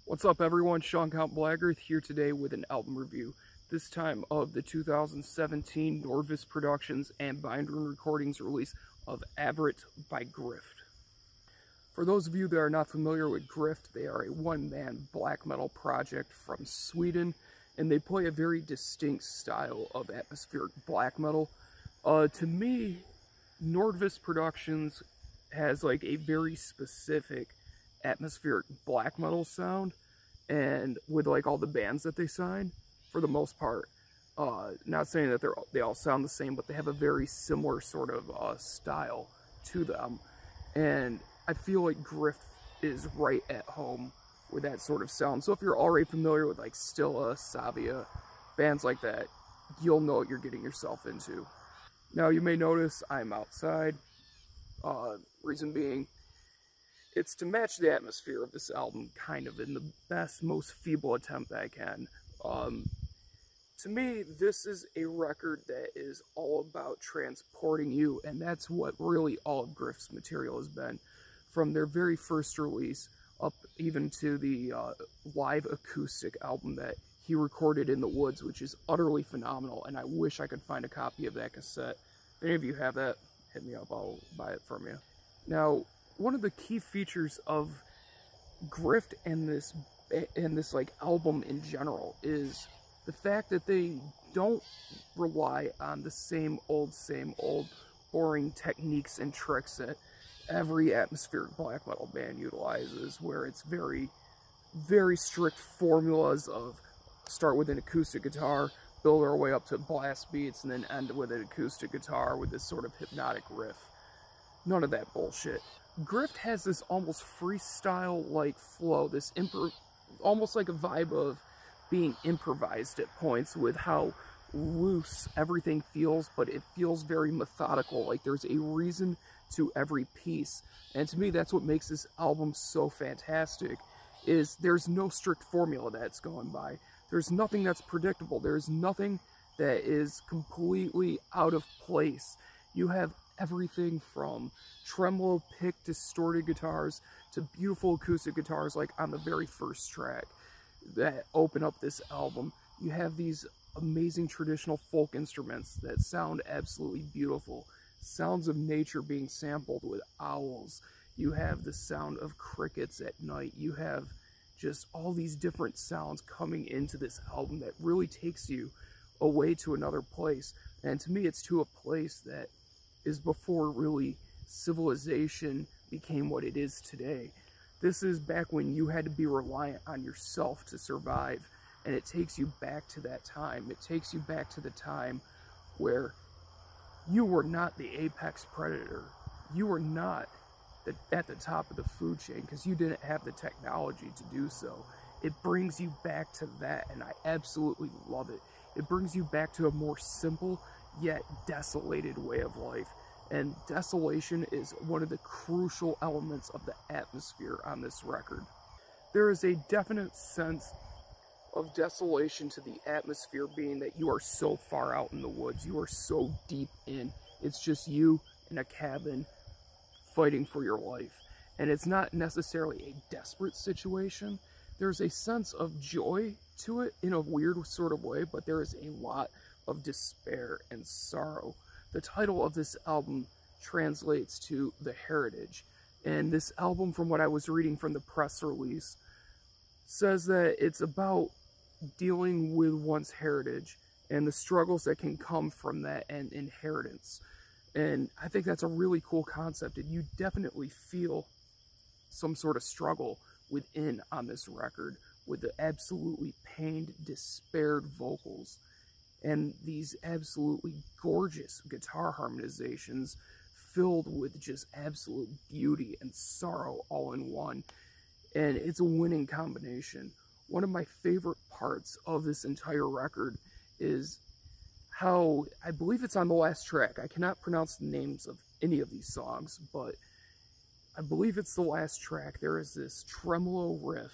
What's up everyone, Sean Count Blackguard here today with an album review, this time of the 2017 Norvis Productions and Bindrun Recordings release of Arvet by Grift. For those of you that are not familiar with Grift, they are a one-man black metal project from Sweden, and they play a very distinct style of atmospheric black metal. To me, Norvis Productions has like a very specific atmospheric black metal sound, and with like all the bands that they sign, for the most part, not saying that they all sound the same, but they have a very similar sort of style to them, and I feel like Grift is right at home with that sort of sound. So if you're already familiar with like Stilla, Savia, bands like that, you'll know what you're getting yourself into. Now you may notice I'm outside, reason being, it's to match the atmosphere of this album, kind of, in the best, most feeble attempt that I can. To me, this is a record that is all about transporting you, and that's what really all of Grift's material has been. From their very first release, up even to the live acoustic album that he recorded in the woods, which is utterly phenomenal, and I wish I could find a copy of that cassette. If any of you have that, hit me up, I'll buy it from you. Now, one of the key features of Grift and this like album in general is the fact that they don't rely on the same old boring techniques and tricks that every atmospheric black metal band utilizes, where it's very, very strict formulas of start with an acoustic guitar, build our way up to blast beats, and then end with an acoustic guitar with this sort of hypnotic riff. None of that bullshit. Grift has this almost freestyle-like flow, this almost like a vibe of being improvised at points with how loose everything feels, but it feels very methodical, like there's a reason to every piece. And to me, that's what makes this album so fantastic, is there's no strict formula that's going by. There's nothing that's predictable. There's nothing that is completely out of place. You have everything from tremolo pick distorted guitars to beautiful acoustic guitars like on the very first track that open up this album. You have these amazing traditional folk instruments that sound absolutely beautiful. Sounds of nature being sampled with owls. You have the sound of crickets at night. You have just all these different sounds coming into this album that really takes you away to another place. And to me, it's to a place that is before really civilization became what it is today. This is back when you had to be reliant on yourself to survive, and it takes you back to that time. It takes you back to the time where you were not the apex predator. You were not at the top of the food chain because you didn't have the technology to do so. It brings you back to that, and I absolutely love it. It brings you back to a more simple yet desolated way of life, and desolation is one of the crucial elements of the atmosphere on this record. There is a definite sense of desolation to the atmosphere, being that you are so far out in the woods, you are so deep in. It's just you in a cabin fighting for your life, and it's not necessarily a desperate situation. There's a sense of joy to it in a weird sort of way, but there is a lot of despair and sorrow. The title of this album translates to The Heritage, and this album, from what I was reading from the press release, says that it's about dealing with one's heritage and the struggles that can come from that and inheritance. And I think that's a really cool concept, and you definitely feel some sort of struggle within on this record with the absolutely pained, despaired vocals and these absolutely gorgeous guitar harmonizations filled with just absolute beauty and sorrow all in one. And it's a winning combination. One of my favorite parts of this entire record is how, I believe it's on the last track, I cannot pronounce the names of any of these songs, but I believe it's the last track, there is this tremolo riff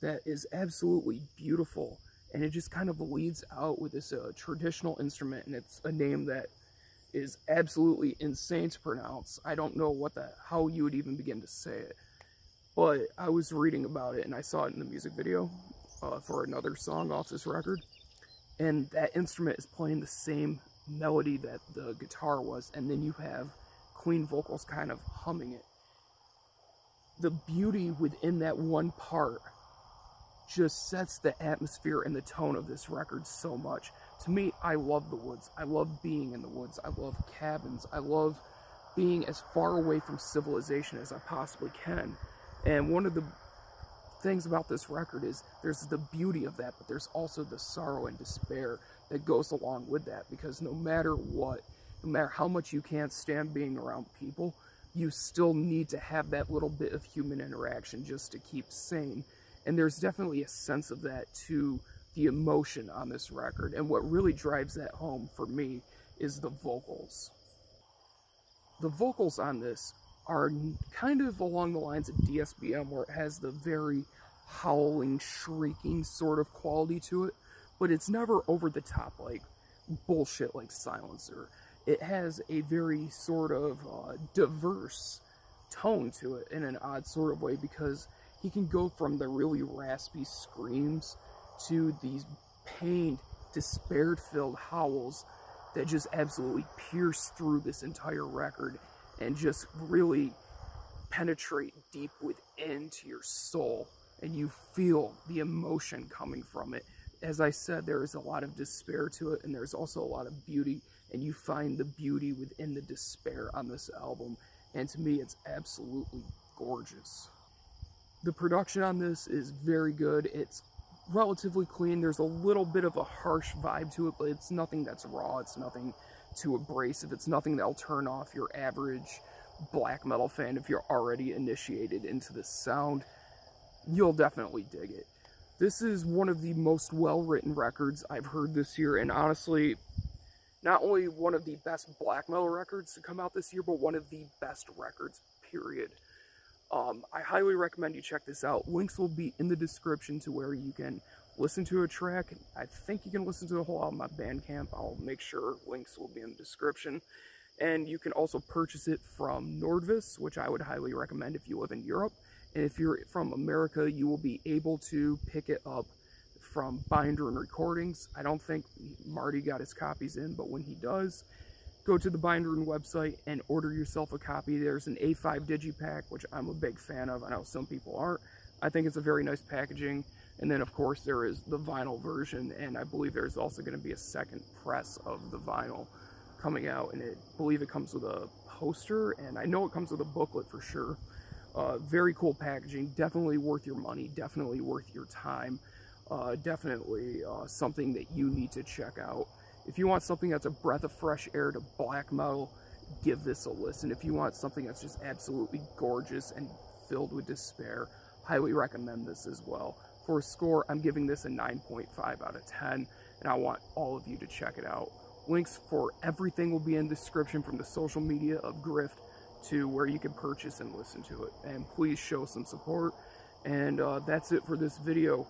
that is absolutely beautiful, and it just kind of leads out with this traditional instrument, and it's a name that is absolutely insane to pronounce. I don't know how you would even begin to say it. But I was reading about it and I saw it in the music video for another song off this record. And that instrument is playing the same melody that the guitar was, and then you have clean vocals kind of humming it. The beauty within that one part just sets the atmosphere and the tone of this record so much. To me, I love the woods. I love being in the woods. I love cabins. I love being as far away from civilization as I possibly can. And one of the things about this record is there's the beauty of that, but there's also the sorrow and despair that goes along with that, because no matter what, no matter how much you can't stand being around people, you still need to have that little bit of human interaction just to keep sane. And there's definitely a sense of that to the emotion on this record, and what really drives that home for me is the vocals. The vocals on this are kind of along the lines of DSBM, where it has the very howling, shrieking sort of quality to it, but it's never over the top like bullshit like Silencer. It has a very sort of diverse tone to it in an odd sort of way, because he can go from the really raspy screams to these pained, despair-filled howls that just absolutely pierce through this entire record and just really penetrate deep within to your soul, and you feel the emotion coming from it. As I said, there is a lot of despair to it, and there's also a lot of beauty, and you find the beauty within the despair on this album, and to me it's absolutely gorgeous. The production on this is very good. It's relatively clean. There's a little bit of a harsh vibe to it, but it's nothing that's raw. It's nothing too abrasive. It's nothing that'll turn off your average black metal fan. If you're already initiated into this sound, you'll definitely dig it. This is one of the most well-written records I've heard this year, and honestly, not only one of the best black metal records to come out this year, but one of the best records, period. I highly recommend you check this out. Links will be in the description to where you can listen to a track. I think you can listen to the whole album on Bandcamp. I'll make sure links will be in the description. And you can also purchase it from Nordvis, which I would highly recommend if you live in Europe. And if you're from America, you will be able to pick it up from Binder and Recordings. I don't think Marty got his copies in, but when he does, go to the Binder and website and order yourself a copy. There's an A5 digipack, which I'm a big fan of. I know some people aren't. I think it's a very nice packaging. And then, of course, there is the vinyl version, and I believe there's also going to be a second press of the vinyl coming out, and I believe it comes with a poster, and I know it comes with a booklet for sure. Very cool packaging, definitely worth your money, definitely worth your time, definitely something that you need to check out. If you want something that's a breath of fresh air to black metal, give this a listen. If you want something that's just absolutely gorgeous and filled with despair, highly recommend this as well. For a score, I'm giving this a 9.5 out of 10, and I want all of you to check it out. Links for everything will be in the description, from the social media of Grift to where you can purchase and listen to it. And please show some support. And that's it for this video.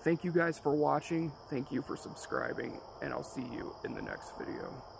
Thank you guys for watching. Thank you for subscribing. And I'll see you in the next video.